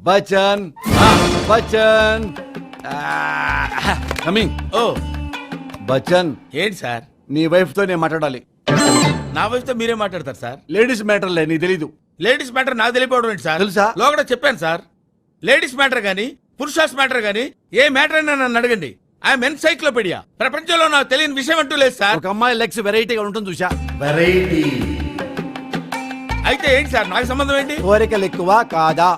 Bachchan Bachchan coming. ఓ బచ్చన్, ఏంటి sir? నీ wife తో నేను మాట్లాడాలి. నా వైఫ్ తో మీరే మాట్లాడతారు సార్? లేడీస్ మ్యాటర్లే, నీ తెలీదు. లేడీస్ మ్యాటర్ నాకు తెలియపోవడం ఏంటి సార్? తెలుసా? లోగడ చెప్పాను సార్. లేడీస్ మ్యాటర్ గానీ పురుషాస్ మ్యాటర్ గానీ ఏ మ్యాటర్ అయినా నన్ను అడగండి. I'm encyclopaedia. ప్రపంచంలో నాకు తెలియని విషయం అంటూ లేదు సార్. ఒక అమ్మాయి లెగ్స్ వెరైటీగా ఉంటుంది చూసా. వెరైటీ అయితే ఏంటి సార్? నాకు సంబంధం ఏంటి? కోరికలు ఎక్కువ కాదా?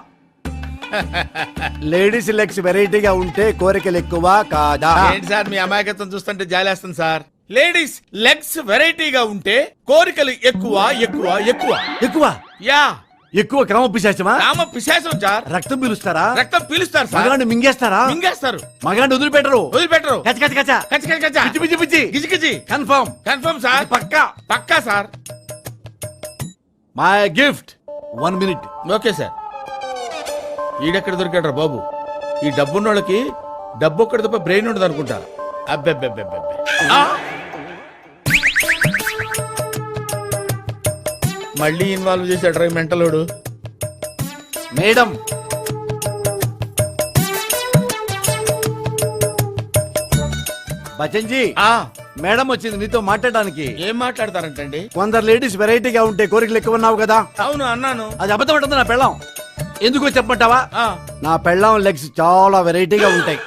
లేడీస్ లెగ్స్ వెరైటీగా ఉంటే కోరికలు ఎక్కువ కాదా? ఏంటి సార్ మీ అమాయకత్వం చూస్తుంటే జాలేస్తుంది సార్. లేడీస్ లెగ్స్ వెరైటీగా ఉంటే కోరికలు ఎక్కువ ఎక్కువ ఎక్కువ ఎక్కువ యా. ఎక్కువ కామ పిశాచమా? కామ పిశాచం సార్. రక్తం పీలుస్తారా? రక్తం పీలుస్తారు సార్. మగాడిని మింగేస్తారా? మింగేస్తారు. మగాడిని వదిలిపెట్టరు. వదిలిపెట్టరు. కచ్చ కచ్చ కచ్చ కచ్చ కచ్చ కచ్చ. పిచ్చి పిచ్చి పిచ్చి గిజి గిజి. Confirm confirm sir. పక్కా పక్కా సార్. My gift 1 minute. Okay sir. ఈడెక్కడ దొరికాడు బాబు? ఈ డబ్బున్నోళ్ళకి డబ్బు ఒక్కడి తప్ప బ్రెయిన్ ఉండదు అనుకుంటా. అబ్బెబ్బెబ్బెబ్బెబ్బె. మళ్ళీ ఇన్వాల్వ్ చేశాడు రా మెంటలోడు. మేడం, బచ్చన్ జీ, మేడం వచ్చింది నీతో మాట్లాడడానికి. ఏం మాట్లాడతారంటండి? కొందరు లేడీస్ వెరైటీగా ఉంటే కోరికలు ఎక్కువ ఉన్నావు కదా. అవును అన్నాను. అది అబద్ధం ఉంటుంది. నా పెళ్ళం ఎందుకో చెప్పమంటావా? ఆ, నా పెళ్ళం లెగ్స్ చాలా వెరైటీగా ఉంటాయి.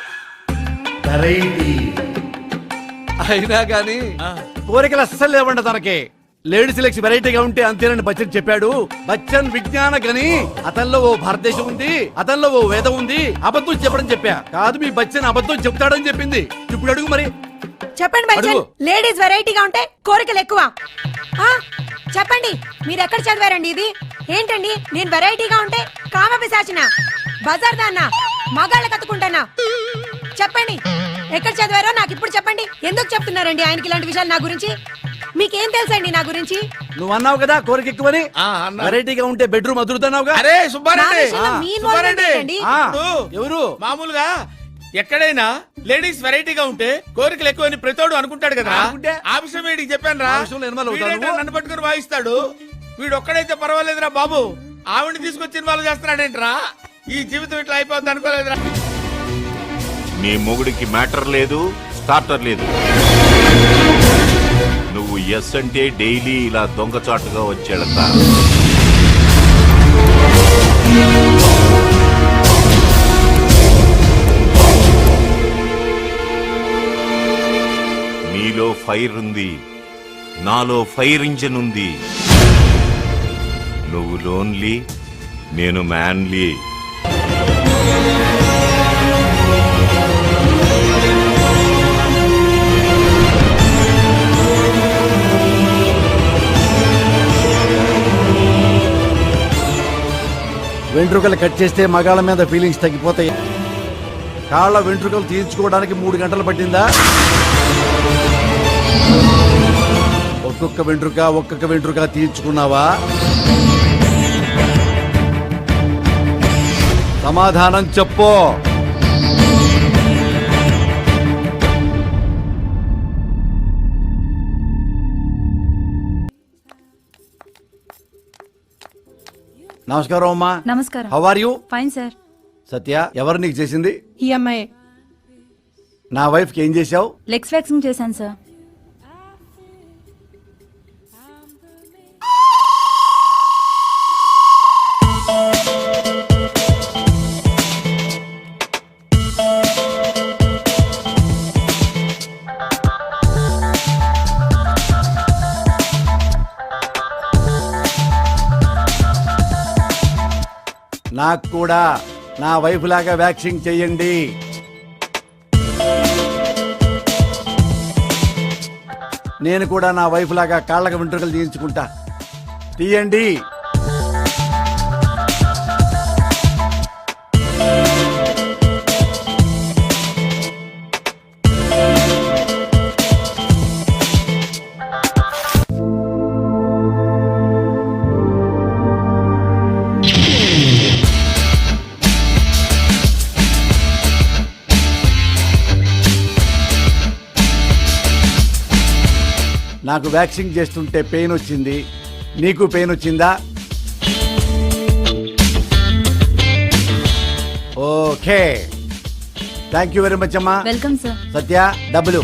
వెరైటీ అయినా గానీ ఆ. కోరికలు అస్సలు లేవంట తనకి. లేడీస్ లెగ్స్ వెరైటీగా ఉంటే అంతేనని బచ్చన్ చెప్పాడు. బచ్చన్ విజ్ఞాన గని, అతనిలో ఓ భారతదేశం ఉంది, అతనిలో ఓ వేదం ఉంది. అబద్ధం చెప్పడం చెప్పా కాదు, మీ బచ్చన్ అబద్ధం చెప్తాడని చెప్పింది. ఇప్పుడు అడుగు మరి. చెప్పండి బచ్చన్, అడుగు. లేడీస్ వెరైటీగా ఉంటే కోరికలు ఎక్కువ. ఆ, చెప్పండి, మీరు ఎక్కడ చదివారండి ఇది? ఏంటండి, నేను వెరైటీగా ఉంటే కామ పిశాచినా, బజార్ దాన్నా, మగాళ్ళ కత్తుకుంటానా? చెప్పండి, ఎక్కడ చదివారో నాకు ఇప్పుడు చెప్పండి. ఎందుకు చెప్తున్నారండి ఆయనకి ఇలాంటి విషయాలు నా గురించి? మీకేం తెలుసండి నా గురించి? నువ్వు అన్నావు కదా కోరిక ఎక్కువని. ఆ, అన్నా. వెరైటీగా ఉంటే బెడ్రూమ్ అదురుతున్నావుగా. అరే నా సుబ్బారెడ్డి, విషయంలో మీ ఇన్వాల్వ్మెంట్ సుబ్బారెడ్డి. ఏంటండి? ఆ, ఇప్పుడు ఎవరు? మామూలుగా ఎక్కడైనా లేడీస్ వెరైటీగా ఉంటే కోరికలు ఎక్కువ ప్రతివాడు అనుకుంటాడు కదా. అనుకుంటే? ఆ విషయం వీడికి చెప్పాను రా. ఆ విషయంలో ఇన్వాల్వ్ అవుతావు నువ్వు? నన్ను పట్టుకుని వాయిస్తాడు. వీడు ఒక్కడైతే పర్వాలేదురా బాబు, ఆవిడని తీసుకొచ్చి ఇన్వాల్వ్ చేస్తున్నాడేంట్రా? ఈ జీవితం ఇట్లా అయిపోద్ది అనుకోలేదురా. నీ మొగుడికి మ్యాటర్ లేదు, స్టార్టర్ లేదు. నువ్వు ఎస్ అంటే డైలీ ఇలా దొంగచాటుగా వచ్చేళ్తా. నీలో ఫైర్ ఉంది, నాలో ఫైర్ ఇంజన్ ఉంది. నువ్వు లోన్లీ, నేను మ్యాన్లీ. వెంట్రుకలు కట్ చేస్తే మగాళ్ళ మీద ఫీలింగ్స్ తగ్గిపోతాయి. కాళ్ళ వెంట్రుకలు తీర్చుకోవడానికి 3 గంటలు పట్టిందా? ఒక్కొక్క వెంట్రుక తీర్చుకున్నావా? సమాధానం చెప్పు. నమస్కారం అమ్మా. నమస్కారం. How are you? Fine sir. Satya, ఎవరు నీకు చేసింది? ఈ అమ్మాయి. నా వైఫ్ కి ఏం చేశావు? లెగ్స్ వ్యాక్సింగ్ చేశాను సార్. నాకు కూడా నా వైఫ్ లాగా వ్యాక్సింగ్ చెయ్యండి. నేను కూడా నా వైఫ్ లాగా కాళ్ళకు వెంట్రుకలు తీయించుకుంటా. తీయండి. నాకు వ్యాక్సింగ్ చేస్తుంటే పెయిన్ వచ్చింది, నీకు పెయిన్ వచ్చిందా? Okay thank you very much అమ్మా వెల్కమ్ సార్. సత్య డబ్బులు